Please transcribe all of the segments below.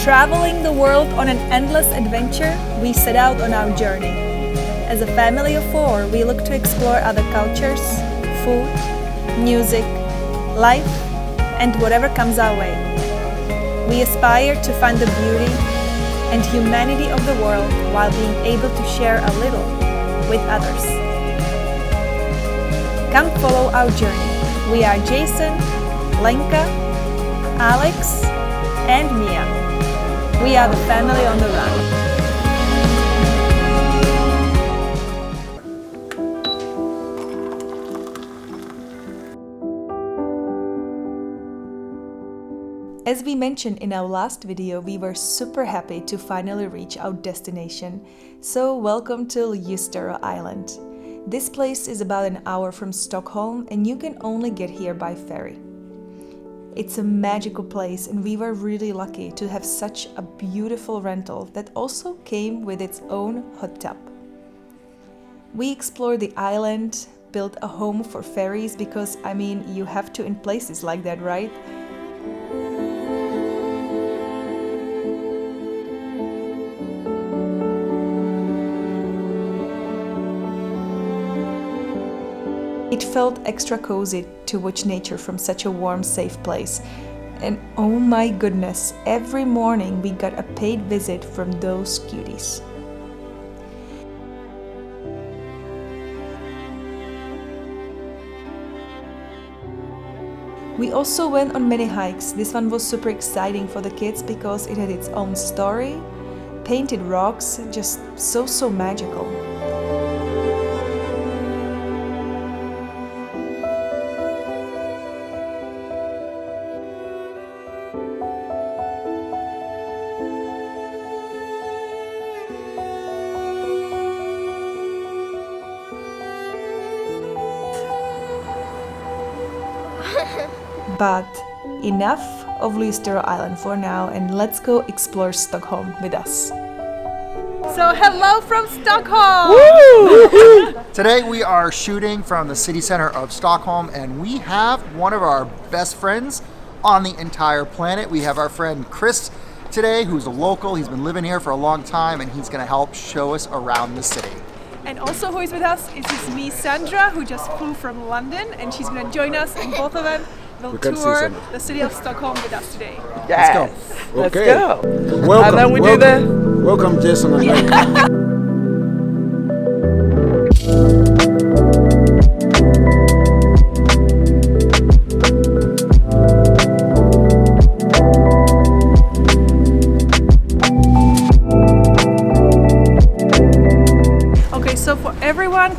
Traveling the world on an endless adventure, we set out on our journey. As a family of 4, we look to explore other cultures, food, music, life, and whatever comes our way. We aspire to find the beauty and humanity of the world while being able to share a little with others. Come follow our journey. We are Jason, Lenka, Alex, and Mia. We are the family on the run. As we mentioned in our last video, we were super happy to finally reach our destination. So welcome to Ljusdara Island. This place is about an hour from Stockholm and you can only get here by ferry. It's a magical place and we were really lucky to have such a beautiful rental that also came with its own hot tub. We explored the island, built a home for ferries because, you have to in places like that, right? It felt extra cozy to watch nature from such a warm, safe place. And oh my goodness, every morning we got a paid visit from those cuties. We also went on many hikes. This one was super exciting for the kids because it had its own story, painted rocks, just so magical. But enough of Ljusdara Island for now, and let's go explore Stockholm with us. So hello from Stockholm! Woo! Today we are shooting from the city center of Stockholm and we have one of our best friends on the entire planet. We have our friend Chris today, who's a local. He's been living here for a long time and he's gonna help show us around the city. And also who is with us is me, Sandra, who just flew from London, and she's going to join us, and both of them will tour the city of Stockholm with us today. Yes. Let's go. Okay. Welcome. And then we do the... Welcome, Jason and Lenka.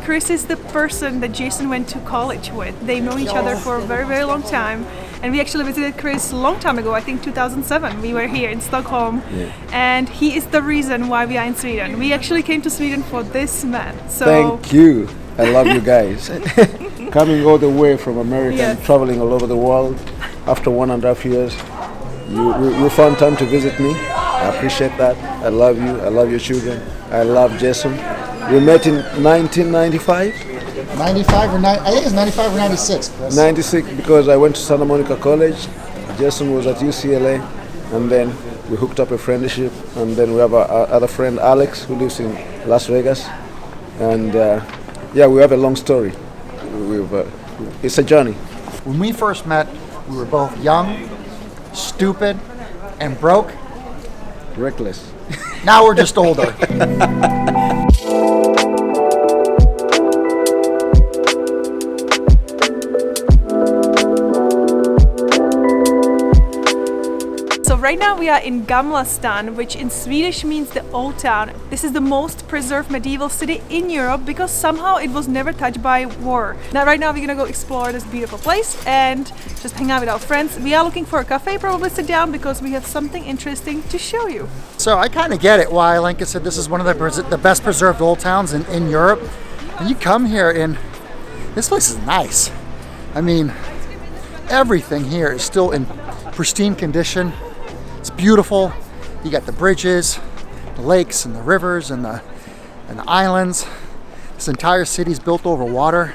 Chris is the person that Jason went to college with. They've known each other for a very long time, and we actually visited Chris a long time ago, I think 2007. We were here in Stockholm, and he is the reason why we are in Sweden. We actually came to Sweden for this man. So thank you. I love you guys. Coming all the way from America and traveling all over the world after 1.5 years. You found time to visit me. I appreciate that. I love you. I love your children. I love Jason. We met in 1995. 95 or 90, I think it's 95 or 96. Chris. 96 because I went to Santa Monica College. Jason was at UCLA, and then we hooked up a friendship. And then we have our other friend Alex, who lives in Las Vegas. And we have a long story. It's a journey. When we first met, we were both young, stupid, and broke. Reckless. Now we're just older. Right now we are in Gamla stan, which in Swedish means the old town. This is the most preserved medieval city in Europe because somehow it was never touched by war. Now right now we're gonna go explore this beautiful place and just hang out with our friends. We are looking for a cafe, probably sit down because we have something interesting to show you. So I kind of get it why Lenka said this is one of the best preserved old towns in Europe. And you come here and this place is nice. Everything here is still in pristine condition. It's beautiful. You got the bridges, the lakes and the rivers and the islands. This entire city's built over water.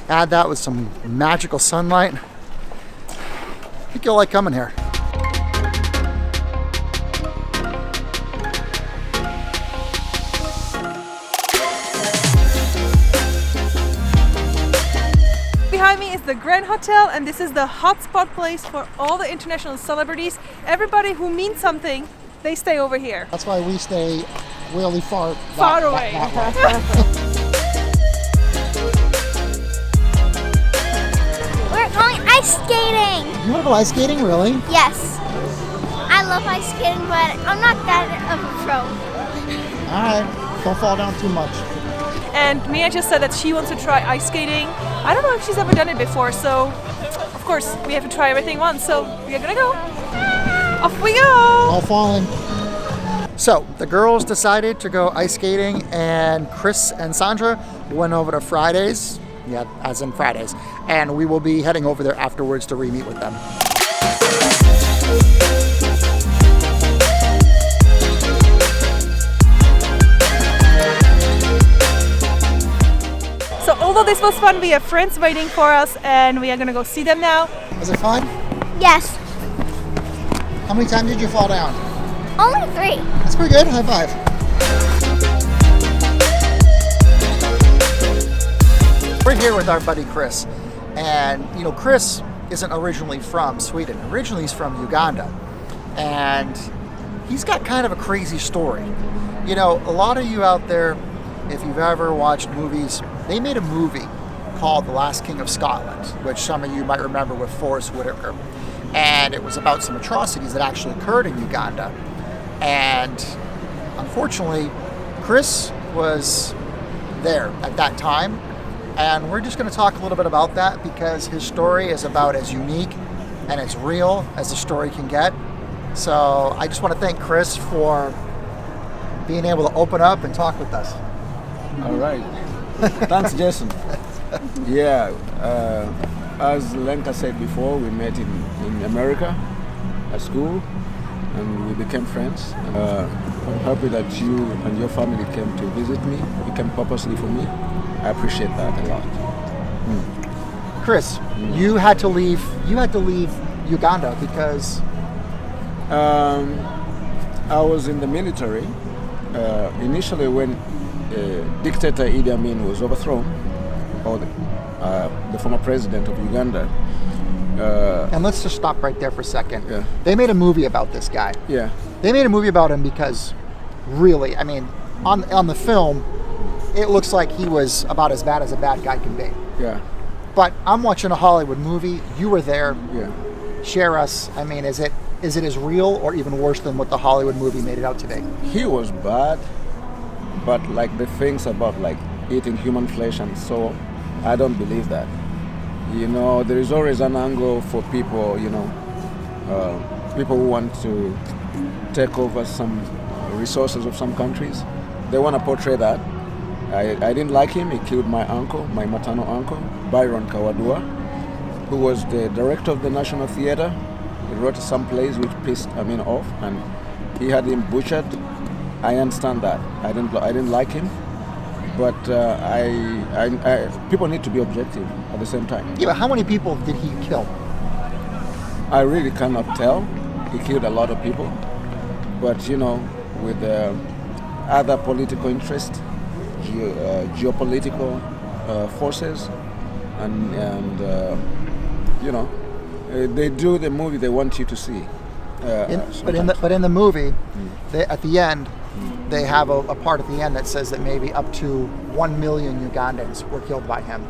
Add that with some magical sunlight. I think you'll like coming here. behind me is the Grand Hotel, and this is the hotspot place for all the international celebrities. Everybody who means something, they stay over here. That's why we stay really far Away. We're going ice skating. You want to go ice skating, really? Yes. I love ice skating, but I'm not that of a pro. All right, don't fall down too much. And Mia just said that she wants to try ice skating. I don't know if she's ever done it before, so of course we have to try everything once. So we are gonna go. Off we go. All falling. So the girls decided to go ice skating, and Chris and Sandra went over to Fridays. Yeah, as in Fridays. And we will be heading over there afterwards to re-meet with them. So although this was fun, we have friends waiting for us, and we are gonna go see them now. Was it fun? Yes. How many times did you fall down? Only 3. That's pretty good. High five. We're here with our buddy Chris, and you know, Chris isn't originally from Sweden. Originally he's from Uganda, and he's got kind of a crazy story. You know, a lot of you out there, if you've ever watched movies, they made a movie called The Last King of Scotland, which some of you might remember with Forrest Whitaker, and it was about some atrocities that actually occurred in Uganda. And unfortunately, Chris was there at that time. And we're just going to talk a little bit about that because his story is about as unique and as real as the story can get. So I just want to thank Chris for being able to open up and talk with us. All right. Thanks, Jason. Yeah, as Lenka said before, we met in America at school, and we became friends. I'm happy that you and your family came to visit me. You came purposely for me. I appreciate that a lot. Chris, you had to leave Uganda because I was in the military initially when dictator Idi Amin was overthrown, or the former president of Uganda. And let's just stop right there for a second. Yeah. They made a movie about this guy. Yeah. They made a movie about him because, really, I mean, on the film, it looks like he was about as bad as a bad guy can be. Yeah. But I'm watching a Hollywood movie. You were there. Yeah. Share us. I mean, is it as real or even worse than what the Hollywood movie made it out to be? He was bad, but like the things about like eating human flesh and so, I don't believe that. You know, there is always an angle for people, you know, people who want to take over some resources of some countries. They want to portray that. I didn't like him. He killed my uncle, my maternal uncle, Byron Kawadua, who was the director of the National Theatre. He wrote some plays which pissed Amin off, and he had him butchered. I understand that. I didn't like him, but people need to be objective at the same time. Yeah, but how many people did he kill? I really cannot tell. He killed a lot of people, but you know, with other political interests, geopolitical forces, and you know, they do the movie they want you to see. But in the movie, at the end, they have a part at the end that says that maybe up to 1 million Ugandans were killed by him.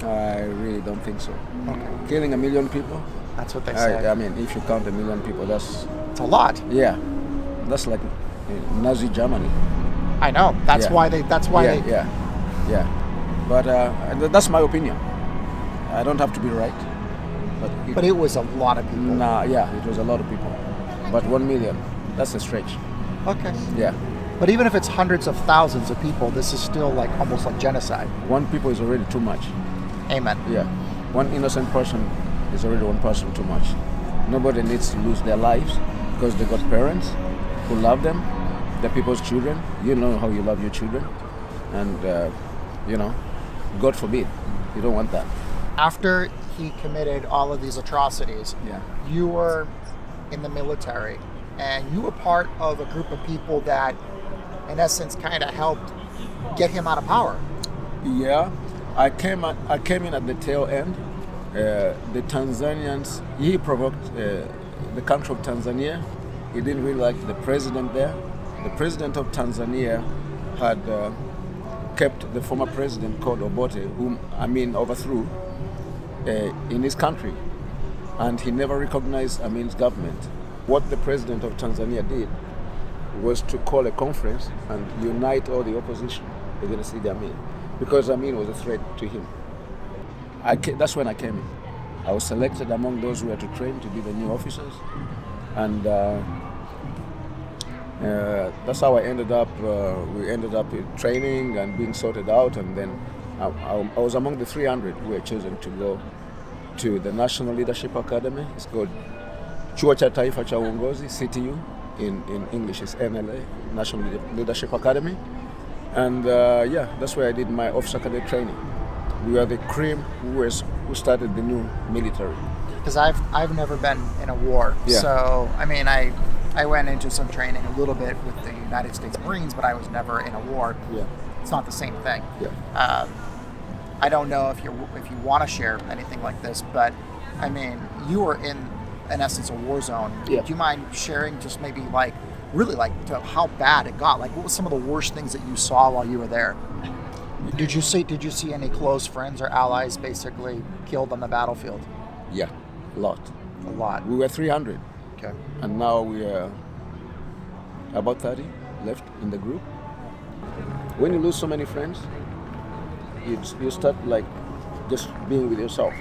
I really don't think so. Okay. Killing 1 million people? That's what they say. I mean, if you count 1 million people, It's a lot. yeah, that's like Nazi Germany. I know. That's Yeah. why they. Yeah. But that's my opinion. I don't have to be right. But it was a lot of people. Nah, yeah, it was a lot of people. But 1 million, that's a stretch. Okay. Yeah. But even if it's hundreds of thousands of people, this is still like almost like genocide. 1 people is already too much. Amen. Yeah. 1 innocent person is already 1 person too much. Nobody needs to lose their lives because they got parents who love them. They're people's children. You know how you love your children. And, you know, God forbid, you don't want that. After he committed all of these atrocities, Yeah. you were in the military and you were part of a group of people that, in essence, kind of helped get him out of power. Yeah. I came in at the tail end. The Tanzanians, he provoked the country of Tanzania. He didn't really like the president there. The president of Tanzania had kept the former president called Obote, whom Amin overthrew, in his country. And he never recognized Amin's government. What the president of Tanzania did was to call a conference and unite all the opposition against Idi Amin, because Amin was a threat to him. That's when I came in. I was selected among those who were to train to be the new officers, and that's how I ended up. We ended up in training and being sorted out, and then I was among the 300 who were chosen to go to the National Leadership Academy. It's called Chuo cha Taifa cha Uongozi, CTU. In English is NLA, National Leadership Academy. And that's where I did my officer cadet training. We were the cream who started the new military. Because I've never been in a war. Yeah. So, I mean, I went into some training a little bit with the United States Marines, but I was never in a war. Yeah. It's not the same thing. Yeah. I don't know if you want to share anything like this, but I mean, you were in essence a war zone. Yeah. Do you mind sharing just maybe really to how bad it got? Like, what was some of the worst things that you saw while you were there? Did you see any close friends or allies basically killed on the battlefield? Yeah, a lot. A lot. We were 300. Okay. And now we are about 30 left in the group. When you lose so many friends, you start just being with yourself.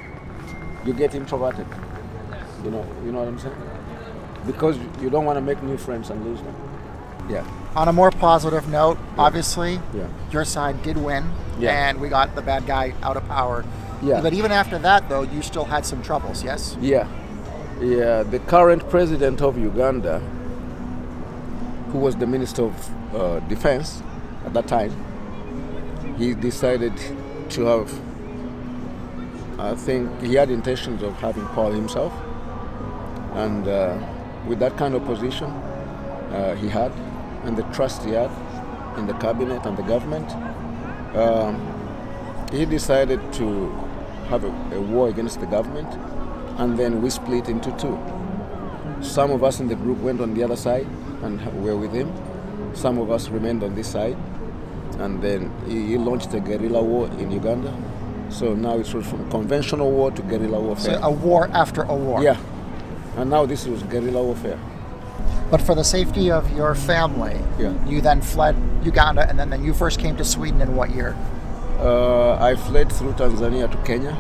You get introverted. You know what I'm saying? Because you don't want to make new friends and lose them. Yeah. On a more positive note, obviously, Yeah. your side did win, Yeah. and we got the bad guy out of power. Yeah. But even after that, though, you still had some troubles, yes? Yeah. The current president of Uganda, who was the Minister of Defense at that time, he decided to have, I think he had intentions of having power himself. And with that kind of position he had, and the trust he had in the cabinet and the government, he decided to have a war against the government, and then we split into two. Some of us in the group went on the other side and were with him. Some of us remained on this side, and then he launched a guerrilla war in Uganda. So now it's from conventional war to guerrilla warfare. So a war after a war. Yeah, and now this was guerrilla warfare. But for the safety of your family, Yeah. you then fled Uganda, and then you first came to Sweden in what year? I fled through Tanzania to Kenya,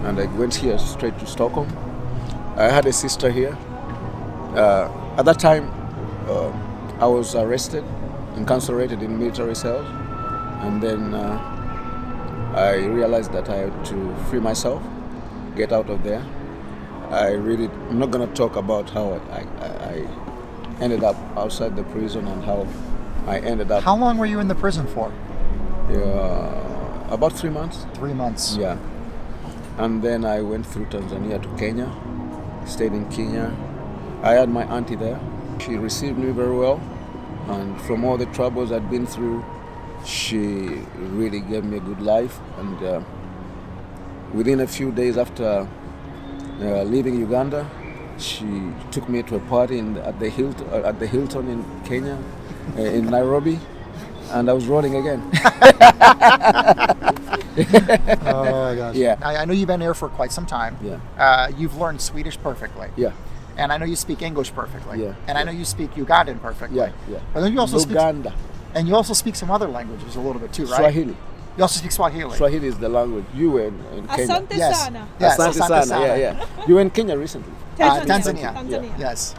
and I went here straight to Stockholm. I had a sister here. At that time, I was arrested, incarcerated in military cells, and then I realized that I had to free myself, get out of there. I'm not going to talk about how I ended up outside the prison and how I ended up. How long were you in the prison for? About 3 months. 3 months. Yeah. And then I went through Tanzania to Kenya, stayed in Kenya. I had my auntie there. She received me very well, and from all the troubles I'd been through, she really gave me a good life. And within a few days after leaving Uganda, she took me to a party at the Hilton in Kenya, in Nairobi, and I was rolling again. Oh my gosh. Yeah. I know you've been here for quite some time. Yeah. You've learned Swedish perfectly. Yeah. And I know you speak English perfectly. Yeah. And I know you speak Ugandan perfectly. Yeah. Yeah. But then you also Uganda. you also speak some other languages a little bit too, right? Swahili. You also speak Swahili. Swahili is the language. You were in Kenya. Asante Yes. sana. Yes, Asante Asante sana. Yeah. You were in Kenya recently. Tanzania. Tanzania. Yes.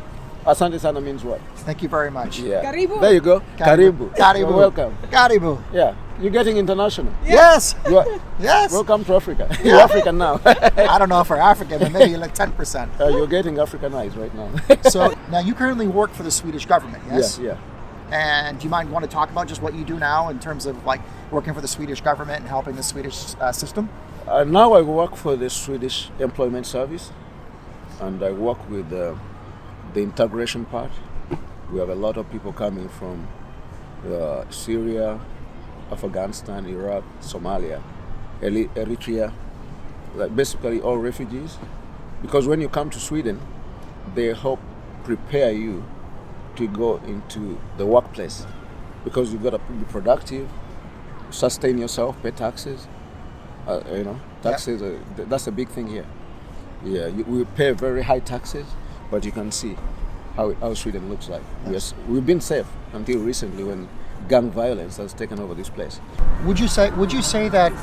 Asante sana means what? Thank you very much. Yeah. Karibu. There you go. Karibu. Karibu. You're welcome. Karibu. Yeah. You're getting international. Yes. You are, Yes. welcome to Africa. You're African now. I don't know if we're African, but maybe like 10%. You're getting Africanized right now. So now you currently work for the Swedish government, yes? Yeah. And do you want to talk about just what you do now in terms of like working for the Swedish government and helping the Swedish system? Now I work for the Swedish Employment Service, and I work with the integration part. We have a lot of people coming from Syria, Afghanistan, Iraq, Somalia, Eritrea, like basically all refugees. Because when you come to Sweden, they help prepare you to go into the workplace. Because you've got to be productive, sustain yourself, pay taxes. Taxes, that's a big thing here. Yeah, we pay very high taxes, but you can see how Sweden looks like. Yes, we've been safe until recently when gang violence has taken over this place. Would you say that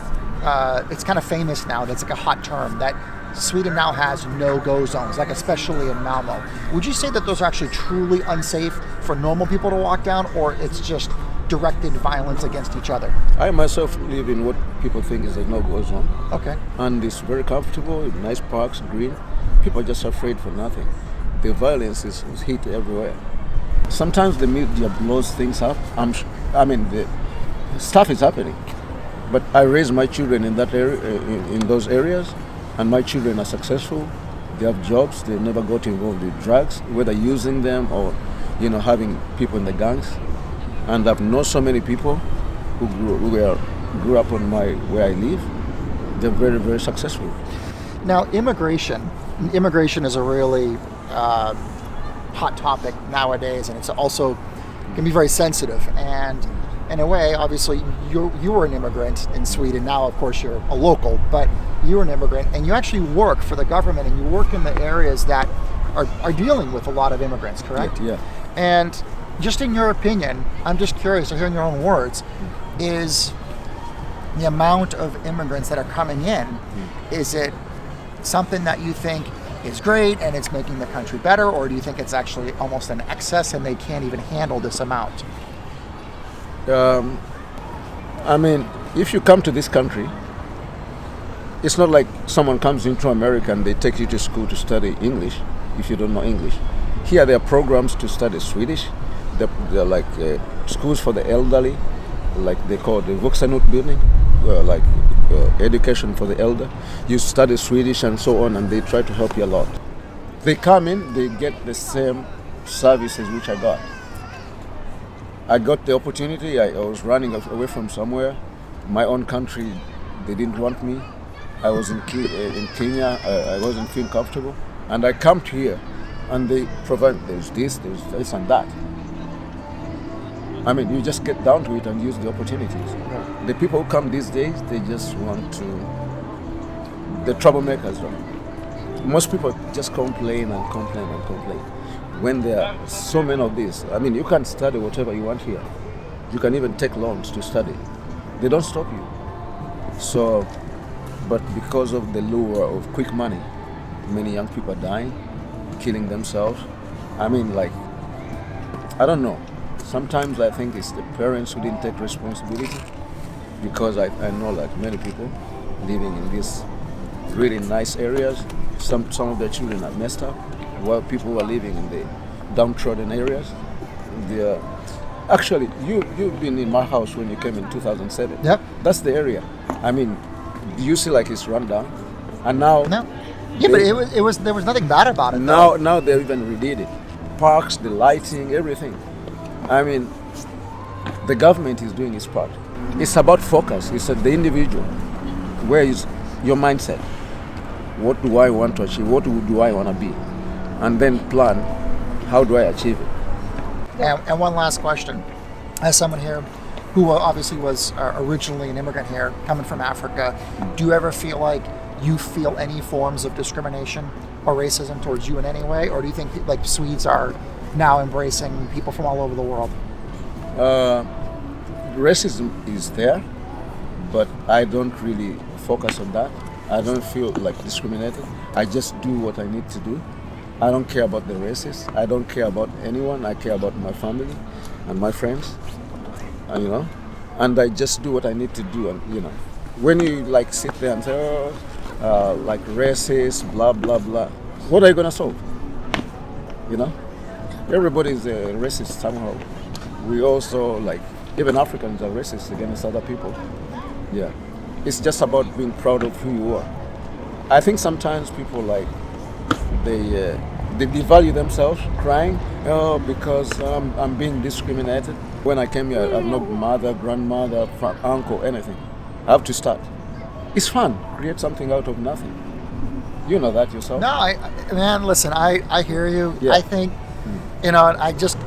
it's kind of famous now? That's like a hot term that Sweden now has no-go zones, like especially in Malmo. Would you say that those are actually truly unsafe for normal people to walk down, or it's just directed violence against each other? I myself live in what people think is a no-go zone. Okay. And it's very comfortable, nice parks, green. People are just afraid for nothing. The violence is hit everywhere. Sometimes the media blows things up. The stuff is happening. But I raise my children in that area, in those areas, and my children are successful. They have jobs. They never got involved with drugs, whether using them or, having people in the gangs. And I've known so many people who grew up on where I live. They're very, very successful. Now, immigration is a really hot topic nowadays, and it's also can be very sensitive. And in a way, obviously, you were an immigrant in Sweden. Now, of course, you're a local, but you were an immigrant, and you actually work for the government, and you work in the areas that are dealing with a lot of immigrants, correct? Yeah. And just in your opinion, I'm just curious to hear in your own words, is the amount of immigrants that are coming in, is it something that you think is great and it's making the country better, or do you think it's actually almost an excess and they can't even handle this amount? If you come to this country, it's not like someone comes into America and they take you to school to study English if you don't know English. Here there are programs to study Swedish. They're like schools for the elderly, like they call the vuxenutbildning, education for the elder. You study Swedish and so on, and they try to help you a lot. They come in, they get the same services which I got. I got the opportunity. I was running away from somewhere, my own country. They didn't want me. I was in Kenya. I wasn't feeling comfortable, and I come to here, and they provide there's this, and that. You just get down to it and use the opportunities. The people who come these days, they just want to. The troublemakers, right? Most people just complain and complain and complain. When there are so many of these, you can study whatever you want here. You can even take loans to study. They don't stop you. So, but because of the lure of quick money, many young people are dying, killing themselves. I don't know. Sometimes I think it's the parents who didn't take responsibility, because I know many people living in these really nice areas. Some of their children are messed up, while people who are living in the downtrodden areas. Actually, you've been in my house when you came in 2007. Yep. That's the area. Do you see it's run down? And now... No. Yeah, but there was nothing bad about it. Now they even redid it. Parks, the lighting, everything. The government is doing its part. It's about focus. It's the individual. Where is your mindset? What do I want to achieve? What do I want to be? And then plan, how do I achieve it? And one last question. As someone here who obviously was originally an immigrant here, coming from Africa, do you ever feel like you feel any forms of discrimination or racism towards you in any way? Or do you think Swedes are now embracing people from all over the world? Racism is there, but I don't really focus on that. I don't feel discriminated. I just do what I need to do. I don't care about the races. I don't care about anyone. I care about my family and my friends, and I just do what I need to do. And when you sit there and say, racist, blah blah blah, what are you gonna solve? Everybody is a racist somehow. We also even Africans are racist against other people. Yeah, it's just about being proud of who you are. I think sometimes people they devalue themselves, crying, because I'm being discriminated. When I came here, I have no mother, grandmother, uncle, anything. I have to start. it's fun. Create something out of nothing. You know that yourself. No, man, listen, I hear you. Yeah. I think, you know,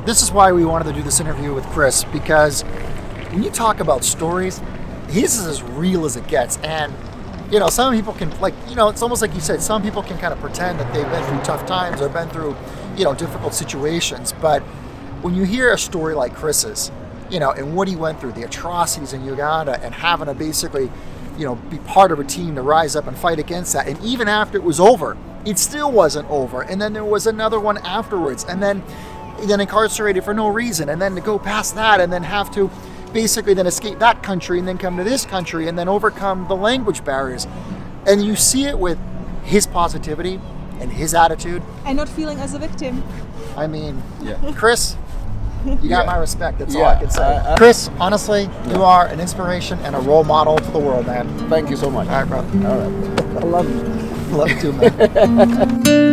this is why we wanted to do this interview with Chris, because when you talk about stories, his is as real as it gets. And, you know, some people can, like, you know, it's almost like you said, some people can kind of pretend that they've been through tough times or been through, you know, difficult situations. But when you hear a story like Chris's, you know, and what he went through, the atrocities in Uganda, and having to basically, you know, be part of a team to rise up and fight against that. And even after it was over, it still wasn't over. And then there was another one afterwards, and then incarcerated for no reason. And then to go past that and then have to basically then escape that country and then come to this country and then overcome the language barriers. And you see it with his positivity and his attitude. And not feeling as a victim. I mean, Yeah. Chris, you got Yeah. my respect. That's all Yeah, I can say. Chris, honestly, you are an inspiration and a role model to the world, man. Thank you so much. All right, brother. All right. I love you. Love you too, man.